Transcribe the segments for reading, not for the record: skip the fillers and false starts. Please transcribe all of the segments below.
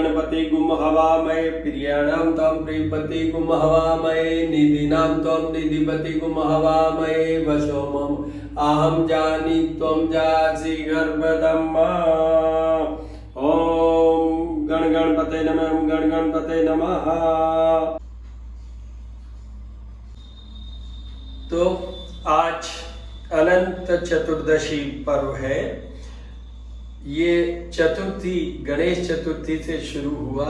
गणपति गुम हवामहे प्रियाणां त्वं प्रियपति गुम हवामहे निधीनां त्वं निधिपति गुम हवामहे वशो मम अहं जानी त्वं जासि गर्भधम्मा। ओम गण गणपते नमः, गण गणपते नमः। तो आज अनंत चतुर्दशी पर्व है। ये चतुर्थी गणेश चतुर्थी से शुरू हुआ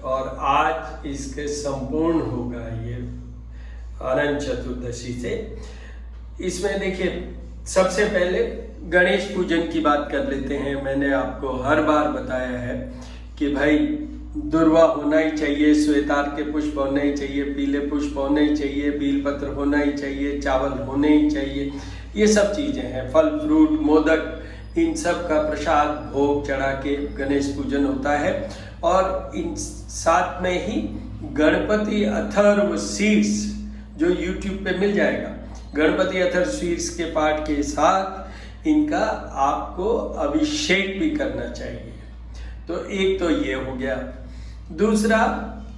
और आज इसके संपूर्ण होगा ये अनंत चतुर्दशी से। इसमें देखिए सबसे पहले गणेश पूजन की बात कर लेते हैं। मैंने आपको हर बार बताया है कि भाई दुर्वा होना ही चाहिए, श्वेतार के पुष्प होने ही चाहिए, पीले पुष्प होने ही चाहिए, बेलपत्र होना ही चाहिए, चावल होने ही चाहिए। ये सब चीजें हैं, फल फ्रूट मोदक, इन सब का प्रसाद भोग चढ़ा के गणेश पूजन होता है। और इन साथ में ही गणपति अथर्व शीर्ष जो YouTube पे मिल जाएगा, गणपति अथर्व शीर्ष के पाठ के साथ इनका आपको अभिषेक भी करना चाहिए। तो एक तो ये हो गया। दूसरा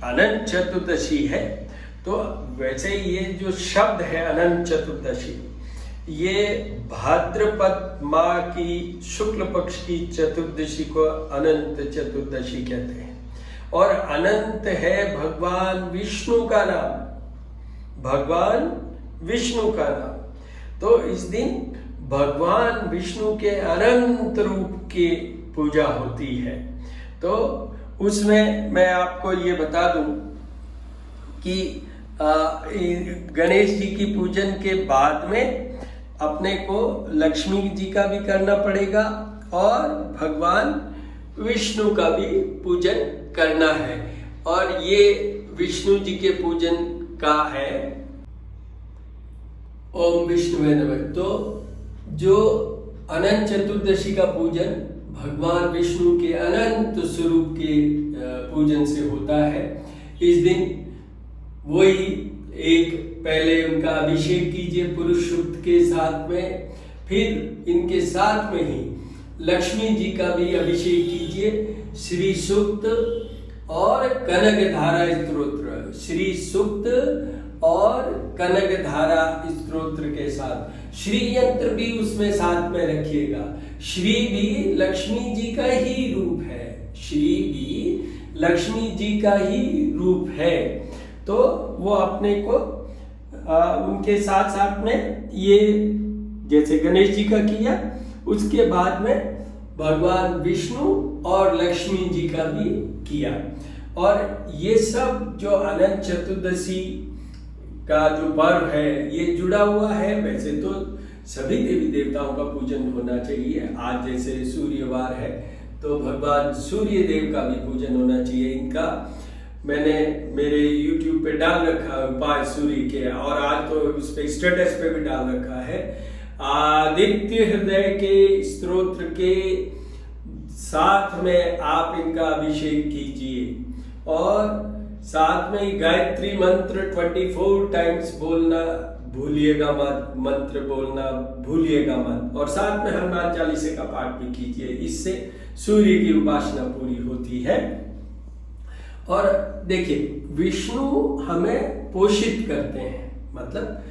अनंत चतुर्दशी है। तो वैसे ये जो शब्द है अनंत चतुर्दशी, ये भाद्रपद माह की शुक्ल पक्ष की चतुर्दशी को अनंत चतुर्दशी कहते हैं। और अनंत है भगवान विष्णु का नाम, भगवान विष्णु का नाम। तो इस दिन भगवान विष्णु के अनंत रूप की पूजा होती है। तो उसमें मैं आपको ये बता दूं कि गणेश जी की पूजन के बाद में अपने को लक्ष्मी जी का भी करना पड़ेगा और भगवान विष्णु का भी पूजन करना है। और ये विष्णु जी के पूजन का है ओम विष्णुवे नमः। तो जो अनंत चतुर्दशी का पूजन भगवान विष्णु के अनंत स्वरूप के पूजन से होता है। इस दिन वही एक पहले उनका अभिषेक कीजिए पुरुष सूक्त के साथ में, फिर इनके साथ में ही लक्ष्मी जी का भी अभिषेक कीजिए श्री सूक्त और कनक धारा स्तोत्र, श्री सूक्त और कनक धारा स्तोत्र के साथ। श्री यंत्र भी उसमें साथ में रखिएगा। श्री भी लक्ष्मी जी का ही रूप है, श्री भी लक्ष्मी जी का ही रूप है। तो वो अपने को उनके साथ साथ में ये जैसे गणेश जी का किया, उसके बाद में भगवान विष्णु और लक्ष्मी जी का भी किया। और ये सब जो अनंत चतुर्दशी का जो पर्व है ये जुड़ा हुआ है। वैसे तो सभी देवी देवताओं का पूजन होना चाहिए। आज जैसे सूर्यवार है तो भगवान सूर्य देव का भी पूजन होना चाहिए। इनका मैंने मेरे YouTube पे डाल रखा है उपाय सूर्य के, और आज तो उस पे स्टेटस पे भी डाल रखा है। आदित्य हृदय के स्तोत्र के साथ में आप इनका अभिषेक कीजिए और साथ में गायत्री मंत्र 24 टाइम्स बोलना भूलिएगा मत, मंत्र बोलना भूलिएगा मत। और साथ में हनुमान चालीसा का पाठ भी कीजिए, इससे सूर्य की उपासना पूरी होती है। और देखिए विष्णु हमें पोषित करते हैं, मतलब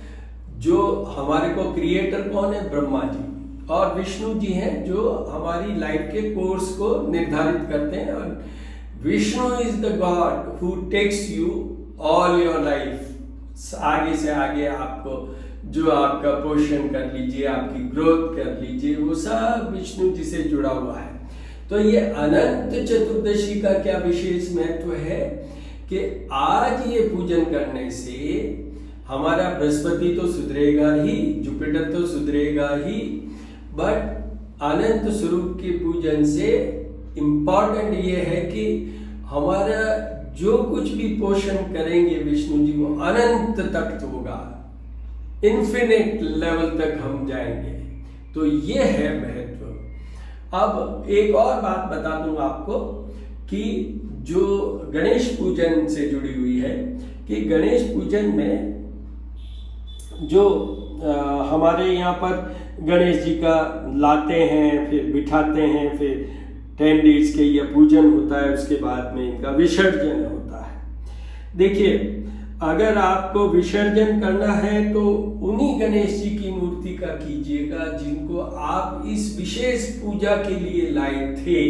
जो हमारे को क्रिएटर कौन है, ब्रह्मा जी, और विष्णु जी हैं जो हमारी लाइफ के कोर्स को निर्धारित करते हैं। और Vishnu is the god who takes you all your life. आगे से आगे आपको जो आपका पोषण कर लीजिए, आपकी ग्रोथ कर लीजिए, वो सब विष्णु जी से जुड़ा हुआ है। तो ये अनंत चतुर्दशी का क्या विशेष महत्व है कि आज ये पूजन करने से हमारा बृहस्पति तो सुधरेगा ही, जुपिटर तो सुधरेगा ही, बट अनंत स्वरूप के पूजन से इम्पॉर्टेंट ये है कि हमारा जो कुछ भी पोषण करेंगे विष्णु जी वो अनंत तक होगा, इन्फिनिट लेवल तक हम जाएंगे। तो ये है महत्व। अब एक और बात बता दूं आपको कि जो गणेश पूजन से जुड़ी हुई है कि गणेश पूजन में जो हमारे यहाँ पर गणेश जी का लाते हैं, फिर बिठाते हैं, फिर 10 डेज के ये पूजन होता है, उसके बाद में इनका विसर्जन होता है। देखिए, अगर आपको विसर्जन करना है तो उन्हीं गणेश जी की मूर्ति का कीजिएगा जिनको आप इस विशेष पूजा के लिए लाए थे,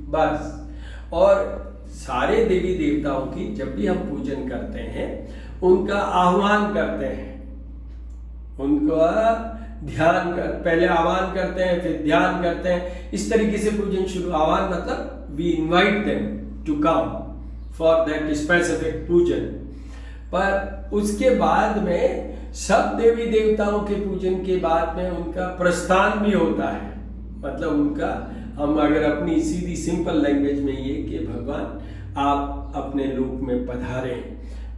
बस। और सारे देवी देवताओं की जब भी हम पूजन करते हैं उनका आह्वान करते हैं, उनका ध्यान कर, पहले आह्वान करते हैं फिर ध्यान करते हैं, इस तरीके से पूजन शुरू। आह्वान मतलब we invite them to come for that specific pujan. पर उसके बाद में सब देवी देवताओं के पूजन के बाद में उनका प्रस्थान भी होता है, मतलब उनका, हम अगर अपनी सीधी सिंपल लैंग्वेज में ये कि भगवान आप अपने लोक में पधारे।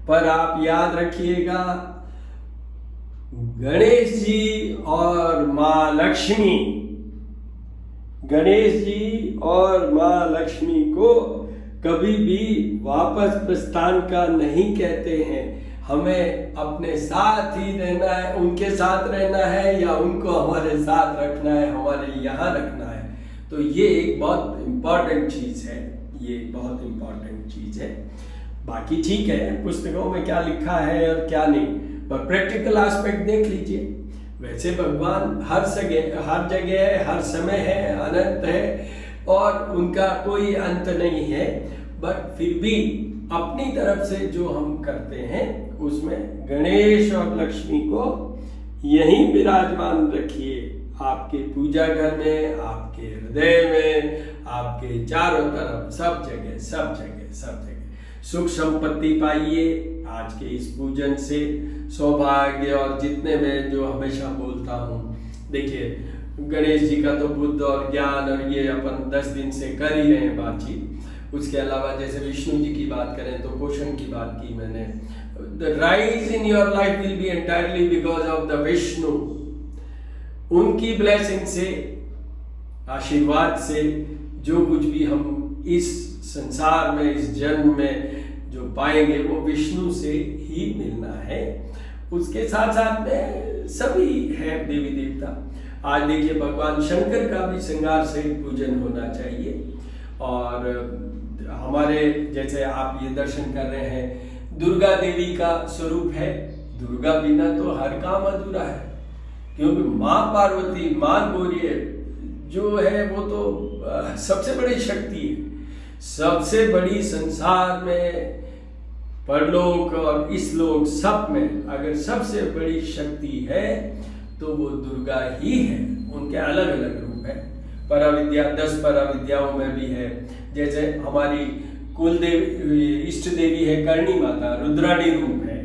पर आप याद रखिएगा, गणेश जी और माँ लक्ष्मी, गणेश जी और माँ लक्ष्मी को कभी भी वापस प्रस्थान का नहीं कहते हैं। हमें अपने साथ ही रहना है, उनके साथ रहना है या उनको हमारे साथ रखना है, हमारे यहाँ रखना है। तो ये एक बहुत इम्पॉर्टेंट चीज़ है, ये बहुत इम्पॉर्टेंट चीज़ है। बाकी ठीक है, पुस्तकों में क्या लिखा है और क्या नहीं, पर प्रैक्टिकल एस्पेक्ट देख लीजिए। वैसे भगवान हर जगह है, हर समय है, अनंत है और उनका कोई अंत नहीं है। बट फिर भी अपनी तरफ से जो हम करते हैं उसमें गणेश और लक्ष्मी को यहीं विराजमान रखिए, आपके पूजा घर में, आपके हृदय में, आपके चारों तरफ, सब जगह सब जगह सब जगह सुख संपत्ति पाइए। आज के इस पूजन से सौभाग्य, और जितने मैं जो हमेशा बोलता हूँ, देखिए गणेश जी का तो बुद्ध और ज्ञान और ये अपन 10 दिन से कर ही रहे हैं बातचीत। उसके अलावा जैसे विष्णु जी की बात करें तो पोषण की बात की मैंने। The rise in your life will be entirely because of the Vishnu. उनकी ब्लेसिंग से, आशीर्वाद से जो कुछ भी हम इस संसार में, इस जन्म में जो पाएंगे वो विष्णु से ही मिलना है। उसके साथ साथ में सभी हैं देवी देवता। आज देखिए भगवान शंकर का भी श्रृंगार से पूजन होना चाहिए। और हमारे जैसे आप ये दर्शन कर रहे हैं, दुर्गा देवी का स्वरूप है। दुर्गा बिना तो हर काम अधूरा है, क्योंकि माँ पार्वती, माँ गौरी जो है वो तो सबसे बड़ी शक्ति है। सबसे बड़ी संसार में, परलोक और इस लोक सब में अगर सबसे बड़ी शक्ति है तो वो दुर्गा ही है। उनके अलग अलग रूप है, पराविद्या 10 पराविद्याओं में भी है। जैसे हमारी कुल देवी, इष्ट देवी है करणी माता, रुद्राणी रूप है।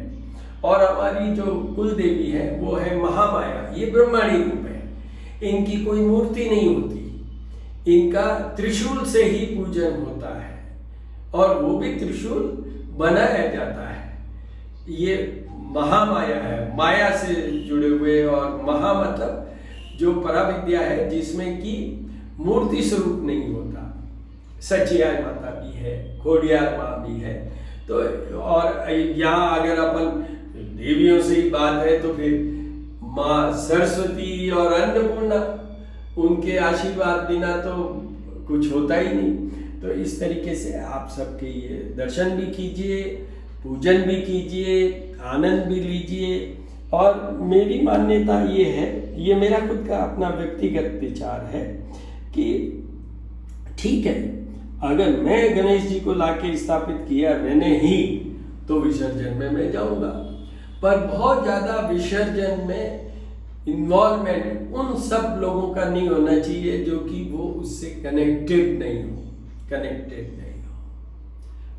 और हमारी जो कुल देवी है वो है महामाया, ये ब्रह्माणी रूप है। इनकी कोई मूर्ति नहीं होती, इनका त्रिशूल से ही पूजन होता है, और वो भी त्रिशूल बनाया जाता है। ये महामाया है, माया से जुड़े हुए, और महा मतलब जो पराविद्या है जिसमें कि मूर्ति स्वरूप नहीं होता। सचियाय माता भी है, घोड़ियार माँ भी है। तो और यहाँ अगर अपन देवियों से ही बात है तो फिर माँ सरस्वती और अन्नपूर्णा, उनके आशीर्वाद बिना तो कुछ होता ही नहीं। तो इस तरीके से आप सबके ये दर्शन भी कीजिए, पूजन भी कीजिए, आनंद भी लीजिए। और मेरी मान्यता ये है, ये मेरा खुद का अपना व्यक्तिगत विचार है कि ठीक है, अगर मैं गणेश जी को लाके स्थापित किया मैंने ही, तो विसर्जन में मैं जाऊंगा। पर बहुत ज़्यादा विसर्जन में इन्वॉल्वमेंट उन सब लोगों का नहीं होना चाहिए जो कि वो उससे कनेक्टेड नहीं हो,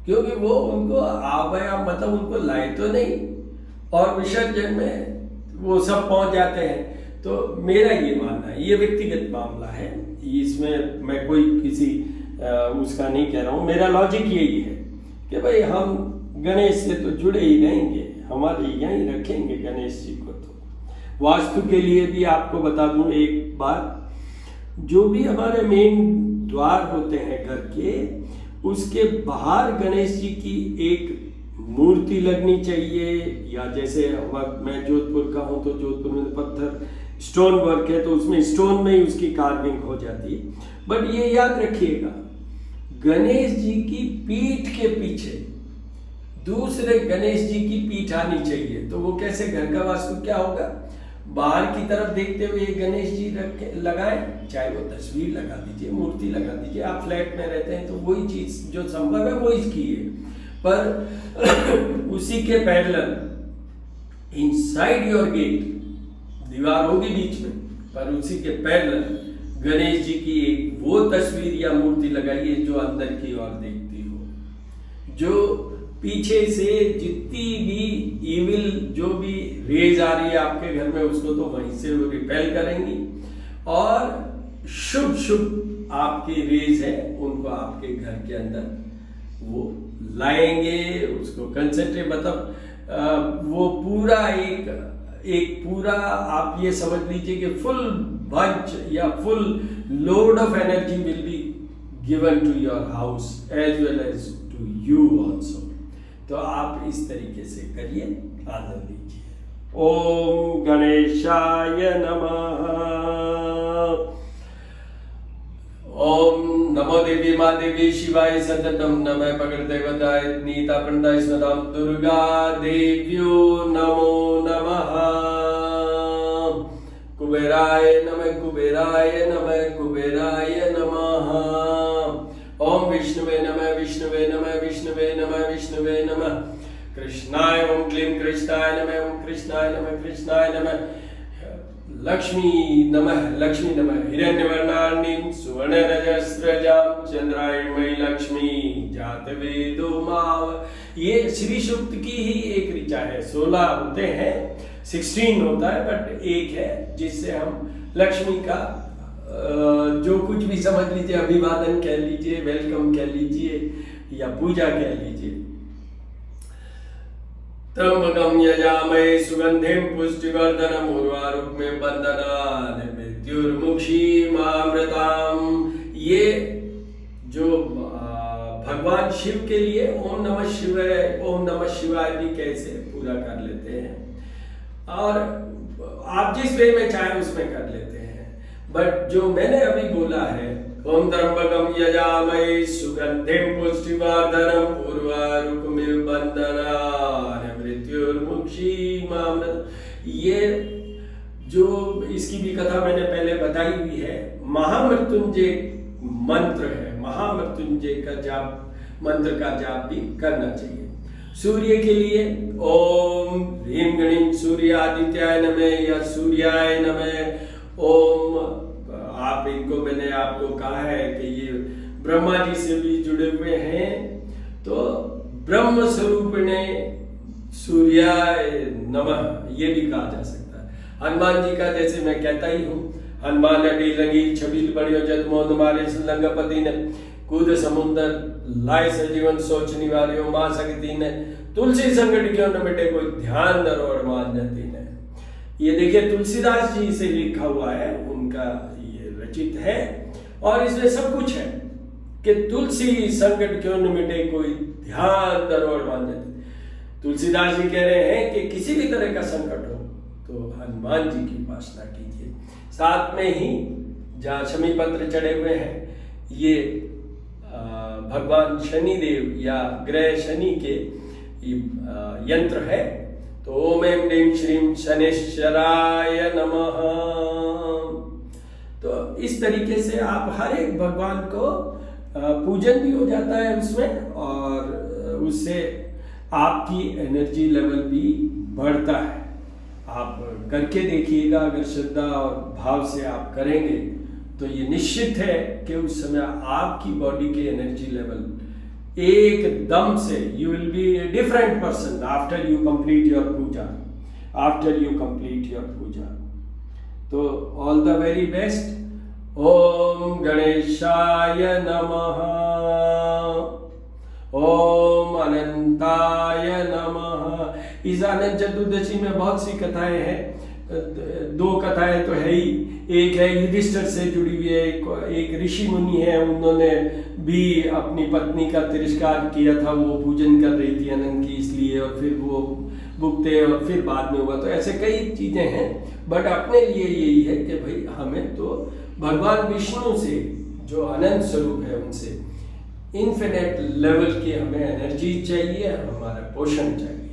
क्योंकि वो उनको आवाया मतलब उनको लाए तो नहीं, और विसर्जन में वो सब पहुंच जाते हैं। तो मेरा ये मानना है, ये व्यक्तिगत मामला है, इसमें मैं कोई किसी उसका नहीं कह रहा हूँ। मेरा लॉजिक यही है कि भाई हम गणेश से तो जुड़े ही रहेंगे, हमारे यहीं रखेंगे गणेश जी को। तो वास्तु के लिए भी आपको बता दूं एक बात, जो भी हमारे मेन द्वार होते हैं घर के, उसके बाहर गणेश जी की एक मूर्ति लगनी चाहिए। या जैसे मैं जोधपुर का हूँ तो जोधपुर में पत्थर स्टोन वर्क है, तो उसमें स्टोन में ही उसकी कार्विंग हो जाती है। बट ये याद रखिएगा, गणेश जी की पीठ के पीछे दूसरे गणेश जी की पीठ आनी चाहिए। तो वो कैसे, घर का वास्तु क्या होगा, बाहर की तरफ देखते हुए गणेश जी लगाएं, चाहे वो तस्वीर लगा दीजिए, मूर्ति लगा दीजिए। आप फ्लैट में रहते हैं तो वही चीज जो संभव है वो इसकी है, पर उसी के पैरेलल इनसाइड योर गेट दीवार होगी बीच में, पर उसी के पैरेलल गणेश जी की एक वो तस्वीर या मूर्ति लगाइए जो अंदर की ओर देखती हो, जो पीछे से जितनी भी इविल जो भी रेज आ रही है आपके घर में उसको तो वहीं से वो रिपेल करेंगी, और शुभ शुभ आपकी रेज है उनको आपके घर के अंदर वो लाएंगे। उसको कंसेंट्रेट, मतलब वो पूरा एक पूरा आप ये समझ लीजिए कि फुल बंच या full load of energy will be given to your house as well as to you also. तो आप इस तरीके से करिए, आनंद लीजिए। ओम गणेशाय नमः। ओम नमो देवी माँ देवी शिवाय सततम नमः पगड़देवताय नीता प्रणदाय स्वदाम दुर्गा देव्यो नमो नमः। कुबेराय नमः कुबेराय नमः कुबेराय नमः। ओम विष्णुवे नमः विष्णुवे नमः विष्णुवे नमः विष्णुवे नमः। कृष्णाय ओम क्लीं कृष्णाय नमः ओम कृष्णाय नमः कृष्णाय नमः। लक्ष्मी नमः हिरण्यवर्णार्णीं सुवर्णरजस्रजां चंद्रायणमयी लक्ष्मी जातवेदो माव। ये श्री सूक्त की ही एक ऋचा है, 16 होते हैं, 16 होता है, बट एक है जिससे हम लक्ष्मी का जो कुछ भी समझ लीजिए, अभिवादन कह लीजिए, वेलकम कह लीजिए या पूजा कह लीजिए। त्र्यंबकं यजामहे सुगंधिं पुष्टिवर्धनम् उर्वारुकमिव बन्धनान् मृत्युर्मुक्षीमामृताम्। ये जो भगवान शिव के लिए ओम नमः शिवाय भी कैसे पूरा कर लेते हैं, और आप जिस वे में चाहे उसमें कर लेते हैं, बट जो मैंने अभी बोला है ओम त्र्यंबकं यजामहे सुगंधिं पुष्टिवर्धनम् उर्वारुकमिव बन्धनान् मृत्युर्मुक्षीमामृताम्, ये जो इसकी भी कथा मैंने पहले बताई हुई है। महामृत्युंजय मंत्र है, महामृत्युंजय का जाप, मंत्र का जाप भी करना चाहिए। सूर्य के लिए ओम ह्रीं गणीं सूर्यादित्याय नमः या सूर्याय नमः। ओम, आप इनको मैंने आपको कहा है कि ये ब्रह्मा जी से भी जुड़े हुए हैं, तो ब्रह्म स्वरूपिणे सूर्याय नमः ये भी कहा जा सकता है। हनुमान जी का जैसे मैं कहता ही हूँ, हनुमान अडी लगी छबील बड़ियो जद मोद मारे लंकापति ने कूद समुंदर लाए सजीवन सोच निवारियो मां सकती ने तुलसी संकट क्यों न मिटे कोई ध्यान दरो और मान जाती ने। ये देखिए तुलसीदास जी से लिखा हुआ है, उनका ये रचित है, और इसमें सब कुछ है कि तुलसी संकट क्यों न मिटे कोई ध्यान दरो और मान जाती। तुलसीदास जी कह रहे हैं कि किसी भी तरह का संकट हो तो हनुमान जी की उपासना कीजिए। साथ में ही जहाँ शमी पत्र चढ़े हुए हैं, ये भगवान शनिदेव या ग्रह शनि के यंत्र है। तो ओम ऐं ह्रीं श्रीं शनैश्चराय नमः। तो इस तरीके से आप हर एक भगवान को पूजन भी हो जाता है उसमें, और उससे आपकी एनर्जी लेवल भी बढ़ता है। आप करके देखिएगा, अगर श्रद्धा और भाव से आप करेंगे तो ये निश्चित है कि उस समय आपकी बॉडी के एनर्जी लेवल एकदम से you will be a different person after you complete your puja, after you complete your puja. तो ऑल द वेरी बेस्ट। ओम गणेशाय नमः। ओम अनंताय नमः। इस अनंत चतुर्दशी में बहुत सी कथाएं हैं, दो कथाएं तो है ही। एक है युधिष्ठिर से जुड़ी हुई है, एक ऋषि मुनि है, उन्होंने भी अपनी पत्नी का तिरस्कार किया था, वो पूजन कर रही थी अनंत की इसलिए, और फिर वो भुगते और फिर बाद में हुआ। तो ऐसे कई चीजें हैं, बट अपने लिए यही है कि भाई हमें तो भगवान विष्णु से जो अनंत स्वरूप है उनसे इन्फिनिट लेवल की हमें एनर्जी चाहिए, हमारा पोषण चाहिए।